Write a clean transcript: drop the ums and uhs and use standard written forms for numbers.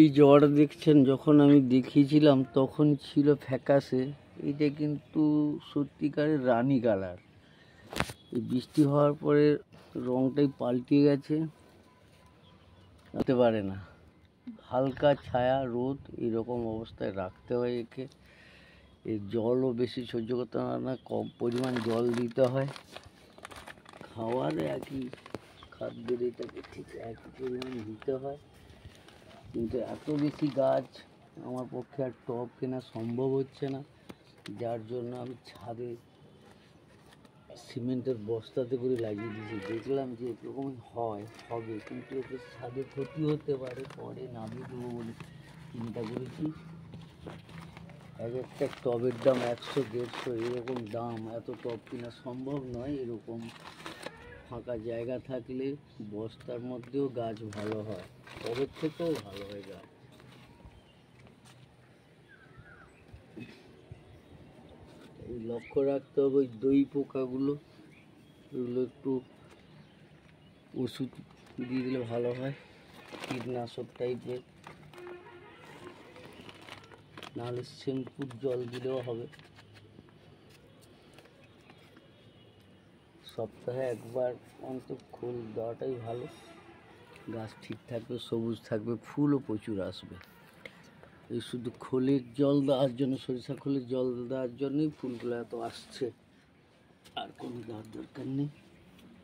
এই জড় দেখছেন, যখন আমি দেখিয়েছিলাম তখন ছিল ফ্যাকাশে, এটা কিন্তু সত্যিকারের রানী কালার। এই বৃষ্টি হওয়ার পরে রংটাই পাল্টে গেছে, হতে পারে না। হালকা ছায়া রোদ এরকম অবস্থায় রাখতে হয় একে। এর জলও বেশি সহ্য করতে হয় না, কম পরিমাণ জল দিতে হয়। খাওয়ার একই খাদ্যের এটাকে ঠিক একই পরিমাণ দিতে হয়। কিন্তু এত বেশি গাছ আমার পক্ষে আর টব কেনা সম্ভব হচ্ছে না, যার জন্য আমি ছাদে সিমেন্টের বস্তাতে করে লাগিয়ে দিয়েছি। দেখলাম যে এরকম হবে, কিন্তু এতে ছাদে ক্ষতি হতে পারে, পরে নামিয়ে দেবো বলে চিন্তা করেছি। এক একটা টবের দাম 100-150 এরকম দাম, এত টব কেনা সম্ভব নয়। এরকম ফাঁকা জায়গা থাকলে বস্তার মধ্যেও গাছ ভালো হয়, টবের থেকেও ভালো হয় গাছ। এই লক্ষ্য রাখতে হবে ওই দই পোকাগুলো, এগুলো একটু ওষুধ দিয়ে দিলে ভালো হয়, কীটনাশক টাইপের, নাহলে শ্যাম্পুর জল দিলেও হবে। সপ্তাহে একবার অন্তত খোল দেওয়াটাই ভালো। গাছ ঠিক থাকবে, সবুজ থাকবে, ফুলও প্রচুর আসবে। এই শুধু খোলের জল দেওয়ার জন্য, সরিষা খোলের জল দেওয়ার জন্যই ফুলগুলো এত আসছে, আর কোনো দেওয়ার দরকার নেই।